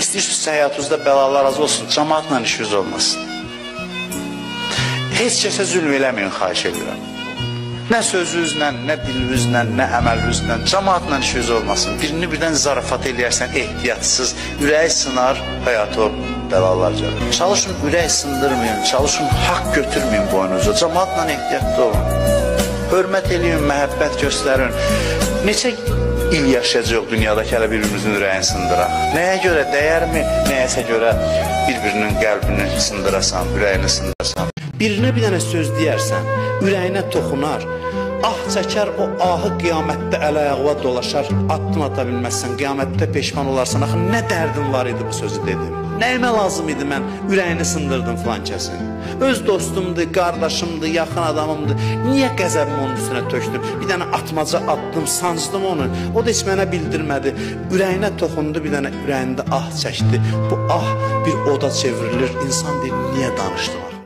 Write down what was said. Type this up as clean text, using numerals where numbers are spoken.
İstəyirsinizsə həyatınızda bəlalar az olsun, cəmaatla işiniz olmasın. Heç kəsə zülm eləməyin, xahiş edirəm. Nə sözünüzlə, nə dilinizlə, nə əməlinizlə, cəmaatla işiniz olmasın. Birini birdən zarafat eləyərsən, ehtiyatsız, ürəyi sınar, həyata bəlalar gəlir. Çalışın, ürək sındırmayın, çalışın, haqq götürməyin boynunuza, cəmaatla ehtiyatlı olun. Hörmət eləyin, məhəbbət göstərin. Neçə il yaşayacaq dünyada ki, hələ bir-birimizin ürəyini sındıraq? Nəyə görə, dəyərmi? Nəyəsə görə bir-birinin qəlbini sındırasan, ürəyini sındırasan? Birinə bir dənə söz deyərsən, ürəyinə toxunar, ah çəkər, o ahı qiyamətdə əl-ayağına dolaşar, addım ata bilməzsən, qiyamətdə peşman olarsan, axı nə dərdim var idi bu sözü dedim? Nəyimə lazım idi mən ürəyini sındırdım filan kəsin? Öz dostumdur, qardaşımdır, yaxın adamımdır, niyə qəzəbimi onun üstünə tökdüm? Bir dənə atmaca atdım, sancdım onu, o da heç mənə bildirmədi, ürəyinə toxundu, bir dənə ürəyində ah çəkdi, bu ah bir oda çevrilir, insan deyir, niyə danışdım?